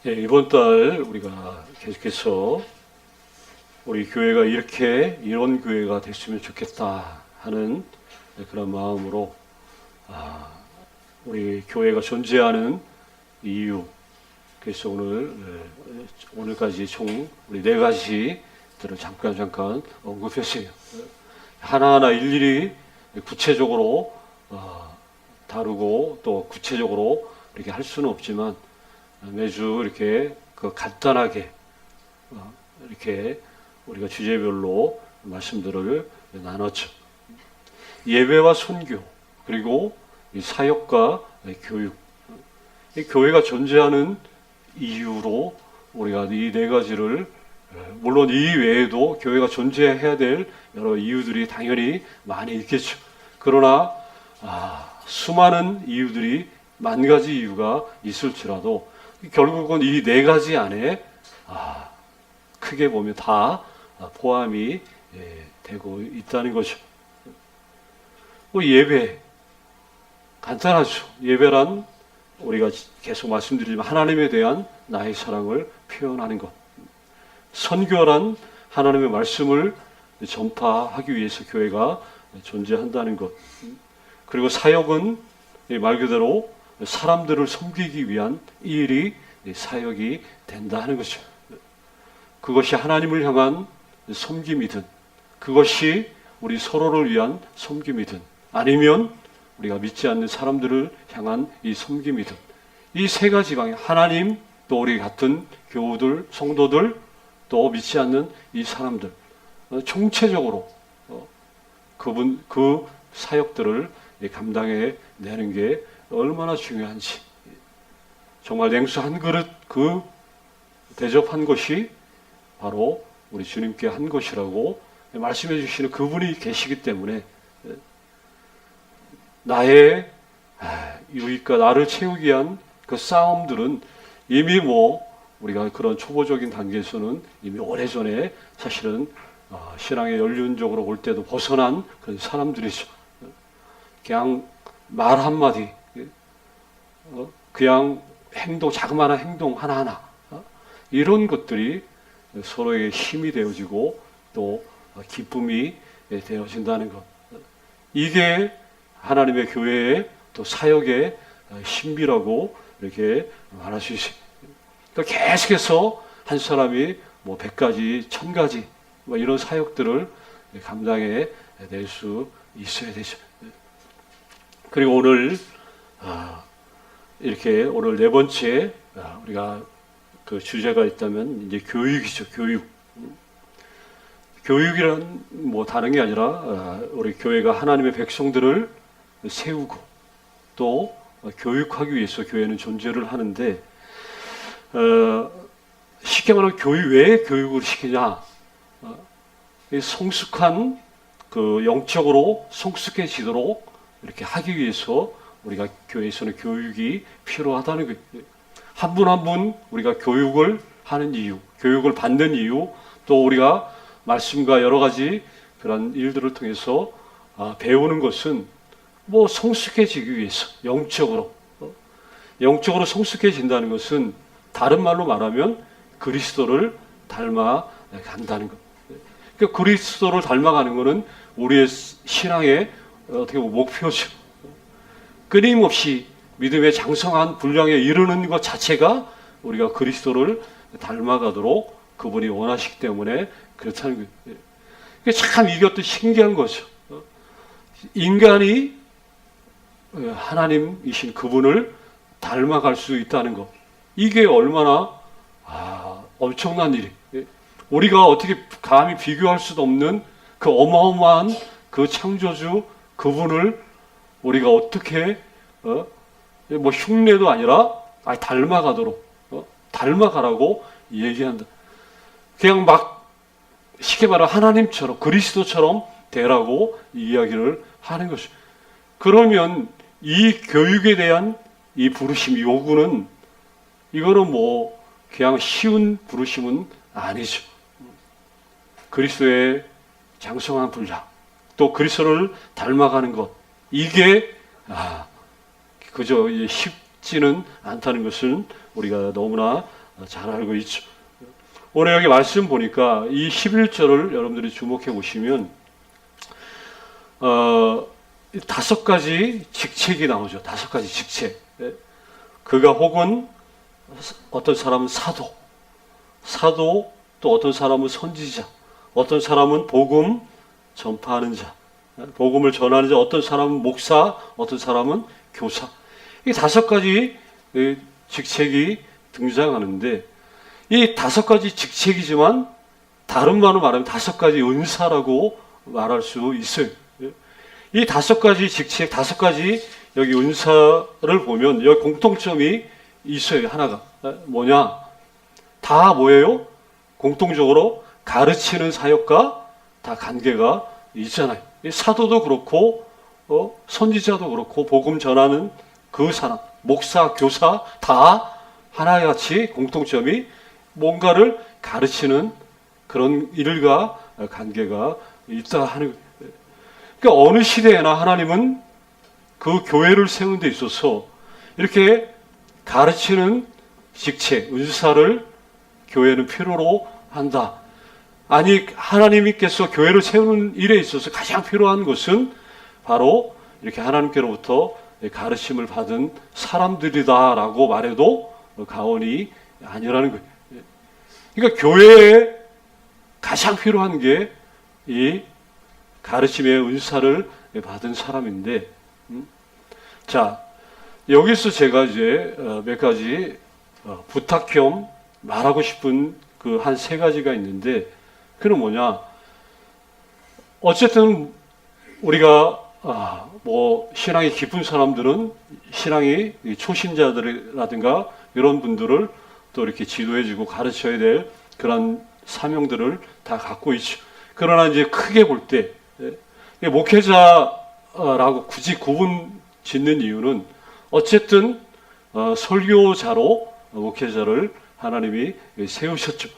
예, 이번 달 우리가 계속해서 우리 교회가 이런 교회가 됐으면 좋겠다 하는 그런 마음으로 우리 교회가 존재하는 이유, 그래서 오늘까지 총 우리 4가지들을 잠깐 언급했어요. 하나하나 일일이 구체적으로 다루고 또 구체적으로 이렇게 할 수는 없지만 매주 이렇게 간단하게 이렇게 우리가 주제별로 말씀들을 나눴죠. 예배와 선교, 그리고 이 사역과 교육. 이 교회가 존재하는 이유로 우리가 이 4가지를, 물론 이 외에도 교회가 존재해야 될 여러 이유들이 당연히 많이 있겠죠. 그러나 수많은 이유들이, 10,000가지 이유가 있을지라도 결국은 이 4가지 안에 크게 보면 다 포함이 되고 있다는 거죠. 예배, 간단하죠. 예배란 우리가 계속 말씀드리지만 하나님에 대한 나의 사랑을 표현하는 것. 선교란 하나님의 말씀을 전파하기 위해서 교회가 존재한다는 것. 그리고 사역은 말 그대로 사람들을 섬기기 위한 이 일이 사역이 된다 하는 것이죠. 그것이 하나님을 향한 섬김이든, 그것이 우리 서로를 위한 섬김이든, 아니면 우리가 믿지 않는 사람들을 향한 이 섬김이든, 이 3가지 방향, 하나님, 또 우리 같은 교우들, 성도들, 또 믿지 않는 이 사람들, 총체적으로 그 사역들을 감당해 내는 게 얼마나 중요한지, 정말 냉수 한 그릇 대접한 것이 바로 우리 주님께 한 것이라고 말씀해 주시는 그분이 계시기 때문에 나의 유익과 나를 채우기 위한 그 싸움들은 이미 우리가 그런 초보적인 단계에서는 이미 오래전에 사실은 신앙의 연륜적으로 볼 때도 벗어난 그런 사람들이죠. 그냥 말 한마디, 그냥 자그마한 행동 하나하나, 이런 것들이 서로에게 힘이 되어지고 또 기쁨이 되어진다는 것. 이게 하나님의 교회의 또 사역의 신비라고 이렇게 말할 수 있어요. 그러니까 계속해서 한 사람이 100가지, 1000가지 이런 사역들을 감당해 낼 수 있어야 되죠. 그리고 오늘 이렇게 오늘 4번째 우리가 그 주제가 있다면 이제 교육이죠. 교육이란 다른 게 아니라 우리 교회가 하나님의 백성들을 세우고 또 교육하기 위해서 교회는 존재를 하는데, 쉽게 말하면 왜 교육을 시키냐? 성숙한 영적으로 성숙해지도록 이렇게 하기 위해서 우리가 교회에서는 교육이 필요하다는 거예요. 한 분 한 분 우리가 교육을 하는 이유, 교육을 받는 이유, 또 우리가 말씀과 여러 가지 그런 일들을 통해서 배우는 것은 성숙해지기 위해서, 영적으로 성숙해진다는 것은 다른 말로 말하면 그리스도를 닮아간다는 것. 그러니까 그리스도를 닮아가는 것은 우리의 신앙의 어떻게 보면 목표죠. 끊임없이 믿음의 장성한 분량에 이르는 것 자체가 우리가 그리스도를 닮아가도록 그분이 원하시기 때문에 그렇다는 거예요. 참 이것도 신기한 거죠. 인간이 하나님이신 그분을 닮아갈 수 있다는 것. 이게 얼마나 엄청난 일이. 우리가 어떻게 감히 비교할 수도 없는 그 어마어마한 그 창조주 그분을 우리가 어떻게 흉내도 아니라 닮아가도록 닮아가라고 얘기한다. 그냥 쉽게 말하면 하나님처럼, 그리스도처럼 되라고 이야기를 하는 것이죠. 그러면 이 교육에 대한 이 부르심, 요구는 이거는 그냥 쉬운 부르심은 아니죠. 그리스도의 장성한 분량, 또 그리스도를 닮아가는 것, 이게 그저 쉽지는 않다는 것을 우리가 너무나 잘 알고 있죠. 오늘 여기 말씀 보니까 이 11절을 여러분들이 주목해 보시면 5가지 직책이 나오죠. 5가지 직책. 그가 혹은 어떤 사람은 사도, 또 어떤 사람은 선지자, 어떤 사람은 복음 전파하는 자, 복음을 전하는 자, 어떤 사람은 목사, 어떤 사람은 교사. 이 5가지 직책이 등장하는데, 이 5가지 직책이지만 다른 말로 말하면 5가지 은사라고 말할 수 있어요. 이 5가지 직책, 5가지 여기 은사를 보면 여기 공통점이 있어요. 하나가 뭐냐? 다 뭐예요? 공통적으로 가르치는 사역과 다 관계가 있잖아요. 사도도 그렇고 선지자도 그렇고 복음 전하는 그 사람, 목사, 교사 다 하나같이 공통점이 뭔가를 가르치는 그런 일과 관계가 있다 하는 거예요. 그러니까 어느 시대에나 하나님은 그 교회를 세우는 데 있어서 이렇게 가르치는 직책, 은사를 교회는 필요로 한다. 아니, 하나님께서 교회를 세우는 일에 있어서 가장 필요한 것은 바로 이렇게 하나님께로부터 가르침을 받은 사람들이다라고 말해도 과언이 아니라는 거예요. 그러니까 교회에 가장 필요한 게 이 가르침의 은사를 받은 사람인데, 자, 여기서 제가 이제 몇 가지 부탁 겸 말하고 싶은 그 한 3가지가 있는데, 그는 뭐냐? 어쨌든 우리가 뭐 신앙이 깊은 사람들은 신앙이 초신자들이라든가 이런 분들을 또 이렇게 지도해주고 가르쳐야 될 그런 사명들을 다 갖고 있죠. 그러나 이제 크게 볼 때 목회자라고 굳이 구분 짓는 이유는 어쨌든 설교자로 목회자를 하나님이 세우셨죠.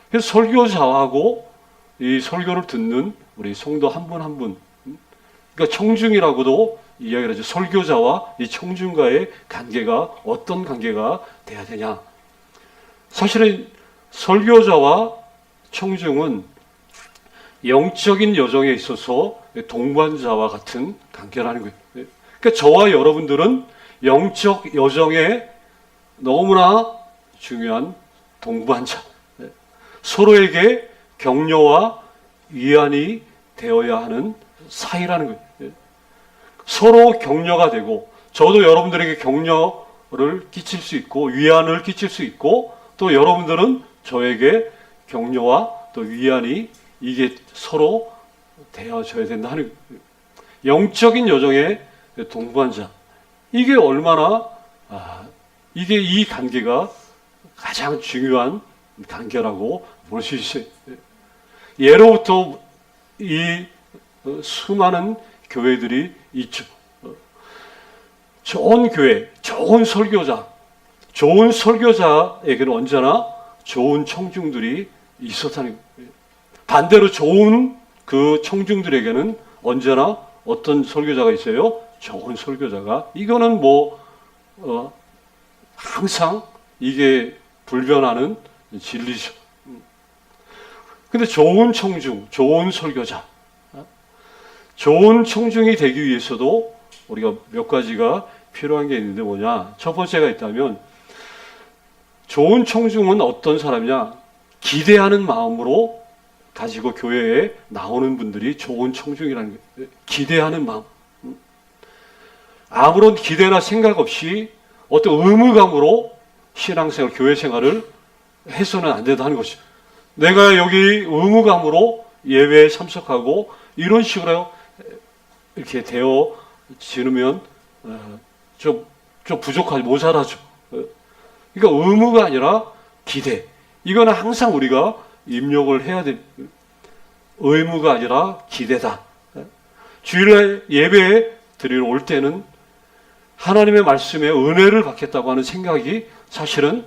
그래서 설교자하고 이 설교를 듣는 우리 성도 한 분 한 분, 그러니까 청중이라고도 이야기를 하죠. 설교자와 이 청중과의 관계가 어떤 관계가 돼야 되냐? 사실은 설교자와 청중은 영적인 여정에 있어서 동반자와 같은 관계라는 거예요. 그러니까 저와 여러분들은 영적 여정에 너무나 중요한 동반자, 서로에게 격려와 위안이 되어야 하는 사이라는 거예요. 서로 격려가 되고, 저도 여러분들에게 격려를 끼칠 수 있고 위안을 끼칠 수 있고, 또 여러분들은 저에게 격려와 또 위안이 이게 서로 되어져야 된다 하는 거예요. 영적인 여정의 동반자, 이게 얼마나 이게 이 관계가 가장 중요한 관계라고 볼 수 있어요. 예로부터 이 수많은 교회들이 있죠. 좋은 교회, 좋은 설교자에게는 언제나 좋은 청중들이 있었다는 거예요. 반대로 좋은 그 청중들에게는 언제나 어떤 설교자가 있어요? 좋은 설교자가. 이거는 항상 이게 불변하는 진리죠. 근데 좋은 청중, 좋은 설교자, 좋은 청중이 되기 위해서도 우리가 몇 가지가 필요한 게 있는데 뭐냐? 첫 번째가 있다면, 좋은 청중은 어떤 사람이냐? 기대하는 마음으로 가지고 교회에 나오는 분들이 좋은 청중이라는 거예요. 기대하는 마음. 아무런 기대나 생각 없이 어떤 의무감으로 신앙생활, 교회 생활을 해서는 안 된다는 것이죠. 내가 여기 의무감으로 예배에 참석하고 이런 식으로 이렇게 되어지면 좀 부족하지, 모자라죠. 그러니까 의무가 아니라 기대. 이거는 항상 우리가 입력을 해야 돼. 의무가 아니라 기대다. 주일날 예배에 드리러 올 때는 하나님의 말씀에 은혜를 받겠다고 하는 생각이 사실은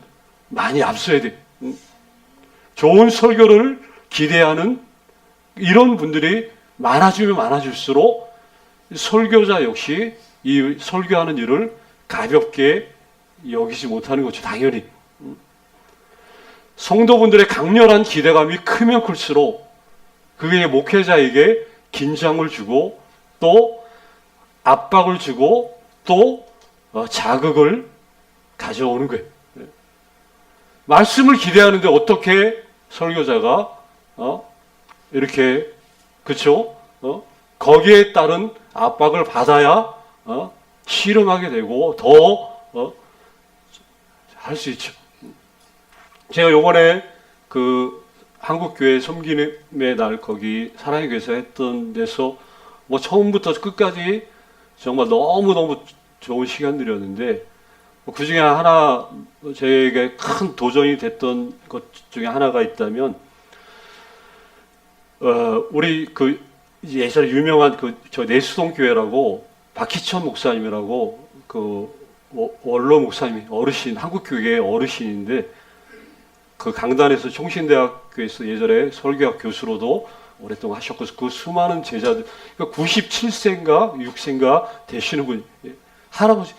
많이 앞서야 돼. 좋은 설교를 기대하는 이런 분들이 많아지면 많아질수록 설교자 역시 이 설교하는 일을 가볍게 여기지 못하는 거죠. 당연히. 성도분들의 강렬한 기대감이 크면 클수록 그게 목회자에게 긴장을 주고 또 압박을 주고 또 자극을 가져오는 거예요. 말씀을 기대하는데 어떻게 설교자가 이렇게 그렇죠? 거기에 따른 압박을 받아야 실험하게 되고 더 할 수 있죠. 제가 요번에 그 한국교회 섬김의 날 거기 사랑의 교회에서 했던 데서 뭐 처음부터 끝까지 정말 너무너무 좋은 시간들이었는데 그 중에 하나 저에게 큰 도전이 됐던 것 중에 하나가 있다면 우리 그 예전에 유명한 저 내수동 교회라고 박희천 목사님이라고 그 원로 목사님이 어르신 한국교회의 어르신인데 그 강단에서 총신대학교에서 예전에 설교학 교수로도 오랫동안 하셨고 그 수많은 제자들 97세인가 6세인가 되시는 분 할아버지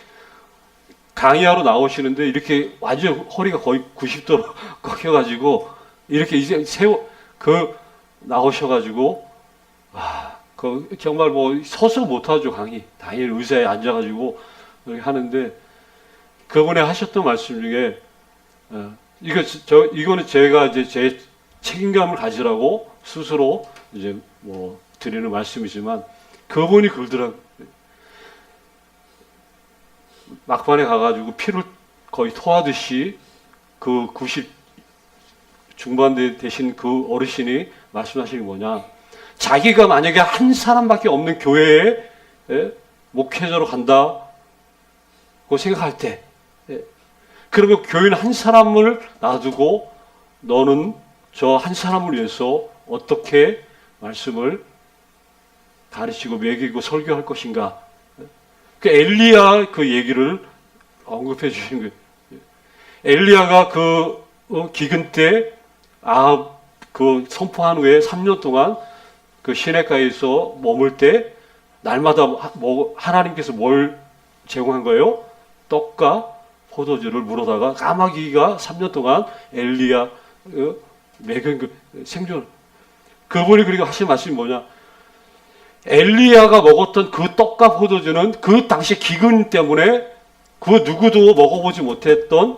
강의하러 나오시는데 이렇게 완전 허리가 거의 90도로 꺾여가지고 이렇게 이제 나오셔가지고 정말 뭐 서서 못하죠 강의 당연히 의자에 앉아가지고 이렇게 하는데 그분이 하셨던 말씀 중에 이거는 제가 이제 제 책임감을 가지라고 스스로 이제 뭐 드리는 말씀이지만 그분이 그러더라고요. 막판에 가가지고 피를 거의 토하듯이 그 90 중반대 되신 그 어르신이 말씀하시는 게 뭐냐. 자기가 만약에 한 사람밖에 없는 교회에 목회자로 간다고 생각할 때 그러면 교회는 한 사람을 놔두고 너는 저 한 사람을 위해서 어떻게 말씀을 가르치고 먹이고 설교할 것인가. 그 엘리야 그 얘기를 언급해 주시는 거예요. 엘리야가 그 기근 때 그 선포한 후에 3년 동안 그 시내가에서 머물 때 날마다 하나님께서 뭘 제공한 거예요? 떡과 포도주를 물어다가 까마귀가 3년 동안 엘리야 먹인 그 생존. 그분이 그리고 하신 말씀이 뭐냐? 엘리야가 먹었던 그 떡과 포도주는 그 당시 기근 때문에 그 누구도 먹어보지 못했던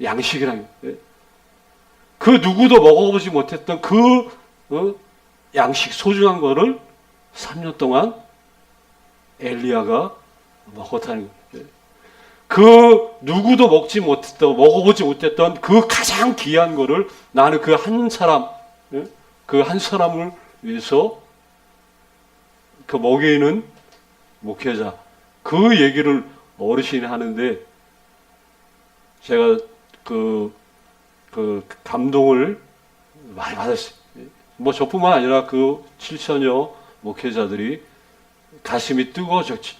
양식이라는 거예요. 그 누구도 먹어보지 못했던 그 양식 소중한 거를 3년 동안 엘리야가 먹었다는 거예요. 그 누구도 먹어보지 못했던 그 가장 귀한 거를 나는 그 한 사람을 위해서 그 먹이는 목회자 그 얘기를 어르신이 하는데 제가 그 감동을 많이 받았어요. 뭐 저뿐만 아니라 그 7천여 목회자들이 가슴이 뜨거워졌지.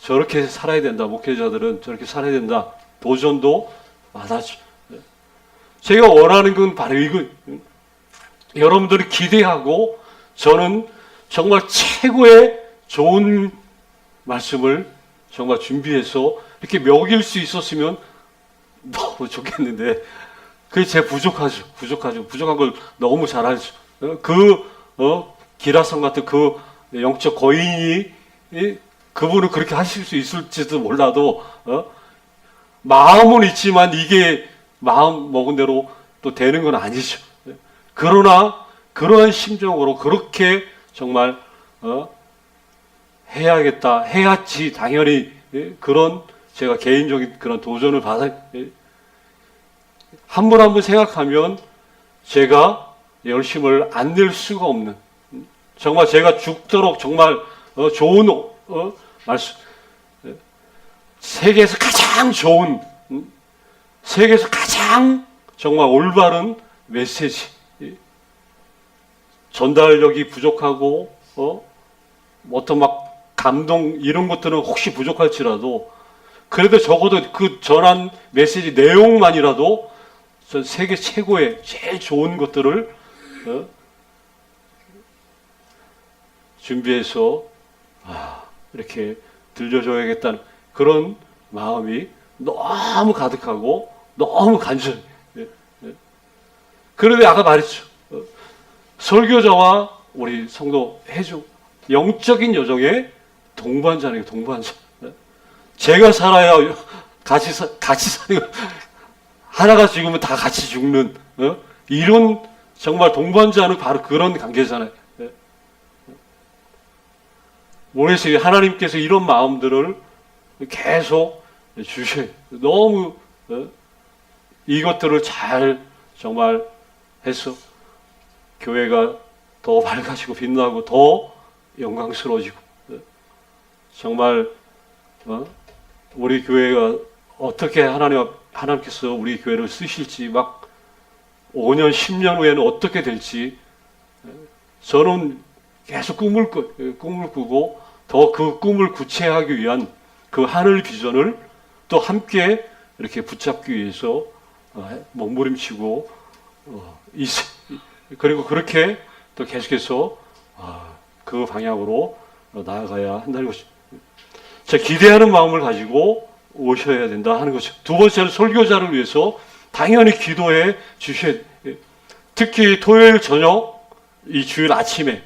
저렇게 살아야 된다. 목회자들은 저렇게 살아야 된다. 도전도 받았죠. 제가 원하는 건 바로 이거. 여러분들이 기대하고 저는 정말 최고의 좋은 말씀을 정말 준비해서 이렇게 먹일 수 있었으면 너무 좋겠는데 그게 제 부족하죠. 부족한 걸 너무 잘하죠. 기라성 같은 그 영적 거인이 그분은 그렇게 하실 수 있을지도 몰라도 마음은 있지만 이게 마음 먹은 대로 또 되는 건 아니죠. 그러나 그러한 심정으로 그렇게 정말 해야지 당연히 그런 제가 개인적인 그런 도전을 한 분 한 분 생각하면 제가 열심을 안 낼 수가 없는 정말 제가 죽도록 정말 좋은 말씀 세계에서 가장 좋은 세계에서 가장 정말 올바른 메시지 전달력이 부족하고 어떤 막 감동 이런 것들은 혹시 부족할지라도 그래도 적어도 그 전한 메시지 내용만이라도 전 세계 최고의 제일 좋은 것들을 준비해서 이렇게 들려줘야겠다는 그런 마음이 너무 가득하고 너무 간절히. 그런데 아까 말했죠. 설교자와 우리 성도 해주 영적인 여정의 동반자네요. 동반자. 제가 살아야 같이 사는 거. 하나가 죽으면 다 같이 죽는 이런 정말 동반자는 바로 그런 관계잖아요. 모래서 하나님께서 이런 마음들을 계속 주셔요. 너무 이것들을 잘 정말 해서 교회가 더 밝아지고 빛나고 더 영광스러워지고 정말 우리 교회가 어떻게 하나님께서 우리 교회를 쓰실지 막 5년, 10년 후에는 어떻게 될지 저는 계속 꿈을 꾸고 더 그 꿈을 구체화하기 위한 그 하늘 비전을 또 함께 이렇게 붙잡기 위해서 몸부림치고 그리고 그렇게 또 계속해서 그 방향으로 나아가야 한다는 것이죠. 자, 기대하는 마음을 가지고 오셔야 된다 하는 것이죠. 두 번째는 설교자를 위해서 당연히 기도해 주셔야 돼요. 특히 토요일 저녁, 이 주일 아침에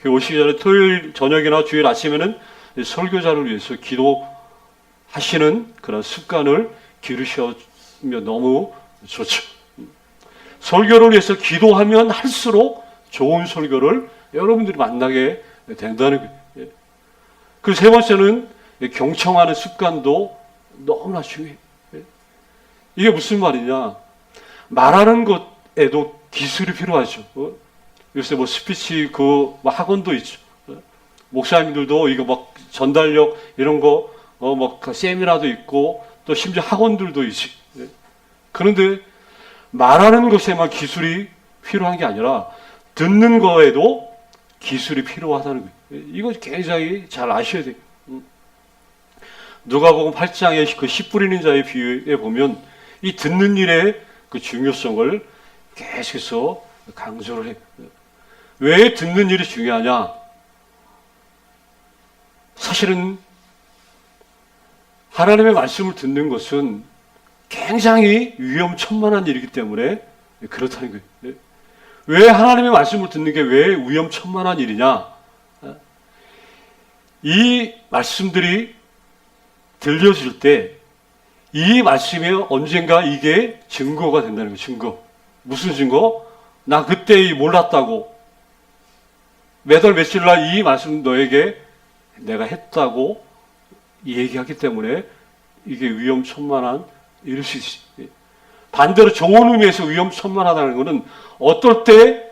오시기 전에 토요일 저녁이나 주일 아침에는 설교자를 위해서 기도하시는 그런 습관을 기르시면 너무 좋죠. 설교를 위해서 기도하면 할수록 좋은 설교를 여러분들이 만나게 된다는 거예요. 그리고 세 번째는 경청하는 습관도 너무나 중요해요. 이게 무슨 말이냐? 말하는 것에도 기술이 필요하죠. 요새 뭐 스피치 학원도 있죠. 목사님들도 이거 막 전달력 이런 거 막 세미나도 있고 또 심지어 학원들도 있지. 그런데 말하는 것에만 기술이 필요한 게 아니라 듣는 거에도 기술이 필요하다는 거예요. 이거 굉장히 잘 아셔야 돼요. 누가복음 8장의 그 씨 뿌리는 자의 비유에 보면 이 듣는 일의 그 중요성을 계속해서 강조를 해요. 왜 듣는 일이 중요하냐? 사실은 하나님의 말씀을 듣는 것은 굉장히 위험천만한 일이기 때문에 그렇다는 거예요. 왜 하나님의 말씀을 듣는 게 왜 위험천만한 일이냐? 이 말씀들이 들려질 때 이 말씀이 언젠가 이게 증거가 된다는 거예요. 증거. 무슨 증거? 나 그때 몰랐다고. 몇 월 며칠 날 이 말씀 너에게 내가 했다고 얘기하기 때문에 이게 위험천만한 일일 수 있어요. 반대로 좋은 의미에서 위험천만하다는 것은 어떨 때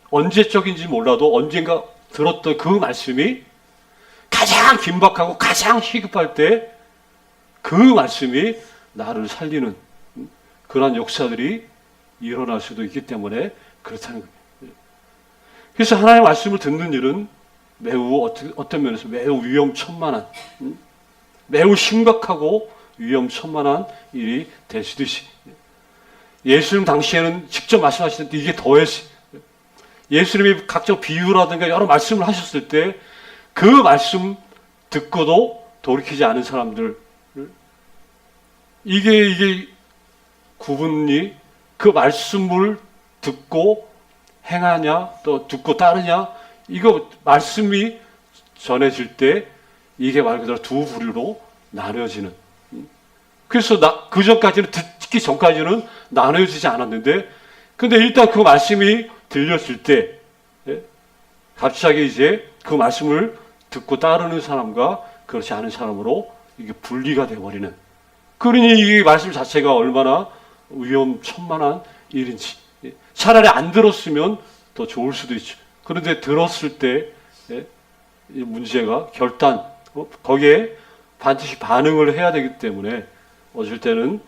언제적인지 몰라도 언젠가 들었던 그 말씀이 가장 긴박하고 가장 시급할 때 그 말씀이 나를 살리는 그러한 역사들이 일어날 수도 있기 때문에 그렇다는 거예요. 그래서 하나님의 말씀을 듣는 일은 매우 어떤 면에서 매우 위험천만한 매우 심각하고 위험천만한 일이 될 수도 있어요. 예수님 당시에는 직접 말씀하시는데 이게 더했어요. 예수님이 각종 비유라든가 여러 말씀을 하셨을 때 그 말씀 듣고도 돌이키지 않은 사람들 이게 구분이 그 말씀을 듣고 행하냐 또 듣고 따르냐 이거 말씀이 전해질 때 이게 말 그대로 두 부류로 나눠지는 그래서 그 전까지는 듣기 전까지는 나눠지지 않았는데 근데 일단 그 말씀이 들렸을 때 갑자기 이제 그 말씀을 듣고 따르는 사람과 그렇지 않은 사람으로 이게 분리가 되어버리는 그러니 이 말씀 자체가 얼마나 위험천만한 일인지 차라리 안 들었으면 더 좋을 수도 있죠. 그런데 들었을 때 문제가 결단 거기에 반드시 반응을 해야 되기 때문에 어쩔 때는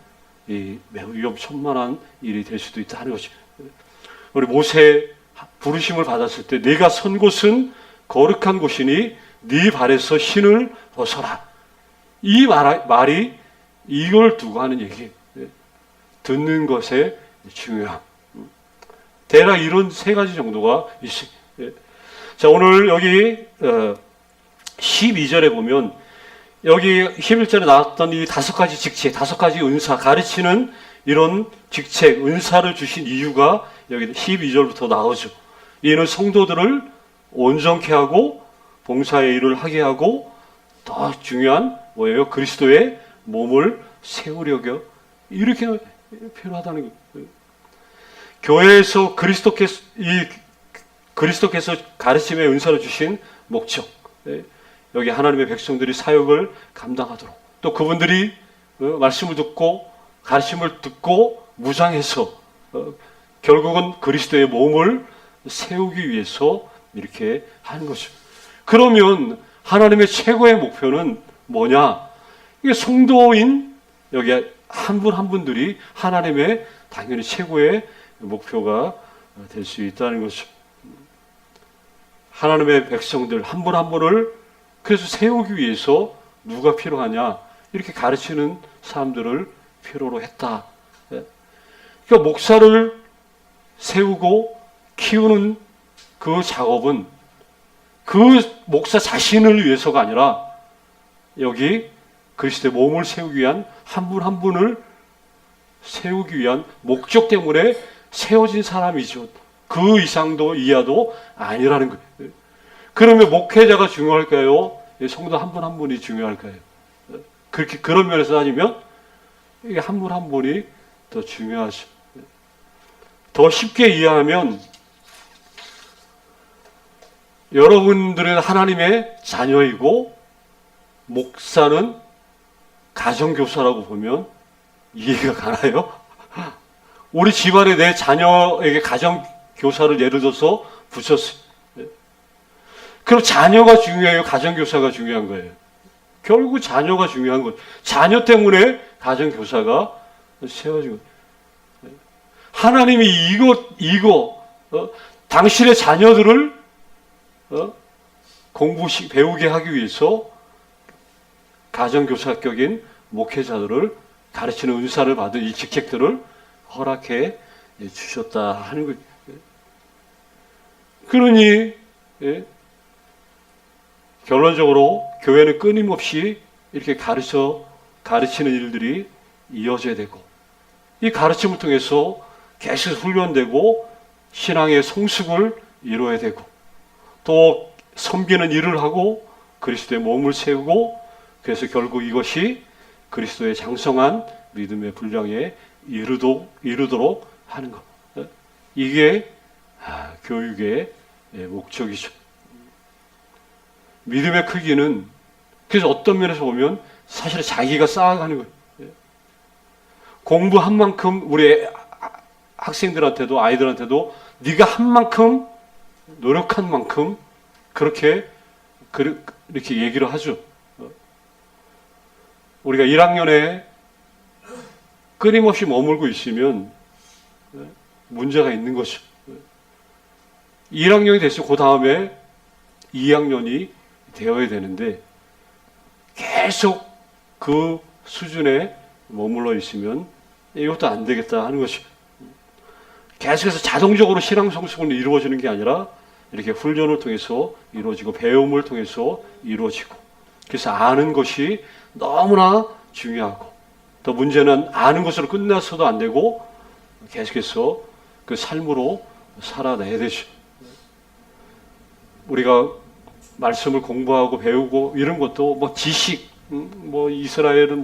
매우 위험천만한 일이 될 수도 있다는 것이죠. 우리 모세 부르심을 받았을 때 네가 선 곳은 거룩한 곳이니 네 발에서 신을 벗어라. 이 말이 이걸 두고 하는 얘기예요. 듣는 것에 중요함. 대략 이런 세 가지 정도가 있어요. 자, 오늘 여기 12절에 보면 여기 11절에 나왔던 이 5가지 직책, 5가지 은사, 가르치는 이런 직책, 은사를 주신 이유가 여기 12절부터 나오죠. 이는 성도들을 온전케 하고 봉사의 일을 하게 하고 더 중요한 뭐예요? 그리스도의 몸을 세우려고 이렇게 필요하다는 거예요. 교회에서 그리스도께서 가르침의 은사를 주신 목적, 여기 하나님의 백성들이 사역을 감당하도록, 또 그분들이 말씀을 듣고 가르침을 듣고 무장해서 결국은 그리스도의 몸을 세우기 위해서 이렇게 하는 것이죠. 그러면 하나님의 최고의 목표는 뭐냐? 이게 성도인 여기 한 분 한 분들이 하나님의 당연히 최고의 목표가 될 수 있다는 것이죠. 하나님의 백성들 한 분 한 분을 그래서 세우기 위해서 누가 필요하냐? 이렇게 가르치는 사람들을 필요로 했다. 그러니까 목사를 세우고 키우는 그 작업은 그 목사 자신을 위해서가 아니라 여기 그리스도의 몸을 세우기 위한 한 분 한 분을 세우기 위한 목적 때문에 세워진 사람이죠. 그 이상도 이하도 아니라는 거예요. 그러면 목회자가 중요할까요? 성도 한 분 한 분이 중요할까요? 그렇게 그런 면에서 따지면 이게 한 분 한 분이 더 중요하죠. 더 쉽게 이해하면 여러분들은 하나님의 자녀이고 목사는 가정교사라고 보면 이해가 가나요? 우리 집안에 내 자녀에게 가정교사를 예를 들어서 붙였어요. 그럼 자녀가 중요해요? 가정교사가 중요한 거예요? 결국 자녀가 중요한 거예요. 자녀 때문에 가정교사가 세워진 거예요. 하나님이 당신의 자녀들을 배우게 하기 위해서 가정교사격인 목회자들을 가르치는 은사를 받은 이 직책들을 허락해 주셨다 하는 거예요. 그러니 결론적으로 교회는 끊임없이 이렇게 가르치는 일들이 이어져야 되고 이 가르침을 통해서 계속 훈련되고 신앙의 성숙을 이루어야 되고 또 섬기는 일을 하고 그리스도의 몸을 세우고 그래서 결국 이것이 그리스도의 장성한 믿음의 분량에 이르도록 하는 것. 이게 교육의 목적이죠. 믿음의 크기는 그래서 어떤 면에서 보면 사실 자기가 쌓아가는 거예요. 공부한 만큼 우리 학생들한테도 아이들한테도 네가 한 만큼 노력한 만큼 그렇게 얘기를 하죠. 우리가 1학년에 끊임없이 머물고 있으면 문제가 있는 것이죠. 1학년이 됐으면 그 다음에 2학년이 되어야 되는데 계속 그 수준에 머물러 있으면 이것도 안 되겠다 하는 것이죠. 계속해서 자동적으로 신앙 성숙은 이루어지는 게 아니라 이렇게 훈련을 통해서 이루어지고 배움을 통해서 이루어지고 그래서 아는 것이 너무나 중요하고 또 문제는 아는 것으로 끝나서도 안 되고 계속해서 그 삶으로 살아내야 되죠. 우리가 말씀을 공부하고 배우고 이런 것도 뭐 지식, 뭐 이스라엘은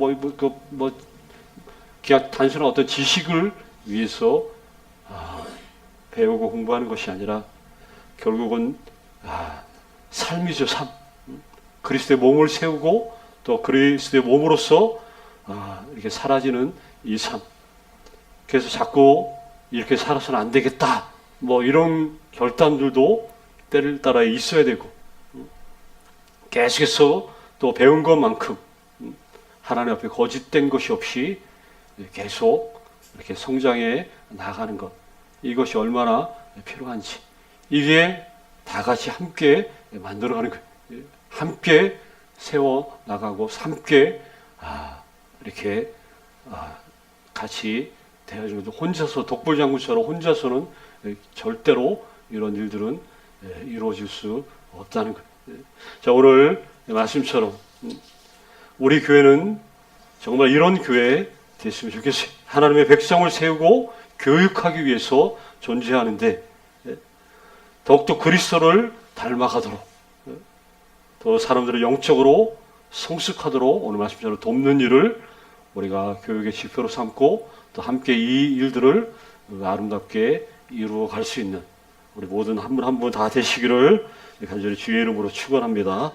그냥 단순한 어떤 지식을 위해서 배우고 공부하는 것이 아니라 결국은 삶이죠, 삶. 그리스도의 몸을 세우고 또 그리스도의 몸으로서 이렇게 사라지는 이 삶. 그래서 자꾸 이렇게 살아서는 안 되겠다. 뭐 이런 결단들도 때를 따라 있어야 되고 계속해서 또 배운 것만큼 하나님 앞에 거짓된 것이 없이 계속 이렇게 성장해 나가는 것. 이것이 얼마나 필요한지. 이게 다 같이 함께 만들어가는 거예요. 함께 세워 나가고 함께 이렇게 같이 대하는 거죠. 혼자서 독불장군처럼 혼자서는 절대로 이런 일들은 이루어질 수 없다는 거예요. 자, 오늘 말씀처럼 우리 교회는 정말 이런 교회 됐으면 좋겠어요. 하나님의 백성을 세우고 교육하기 위해서 존재하는데 더욱더 그리스도를 닮아가도록 더 사람들을 영적으로 성숙하도록 오늘 말씀처럼 돕는 일을 우리가 교육의 지표로 삼고 또 함께 이 일들을 아름답게 이루어 갈 수 있는 우리 모든 한 분 한 분 다 되시기를 간절히 주의 이름으로 축원합니다.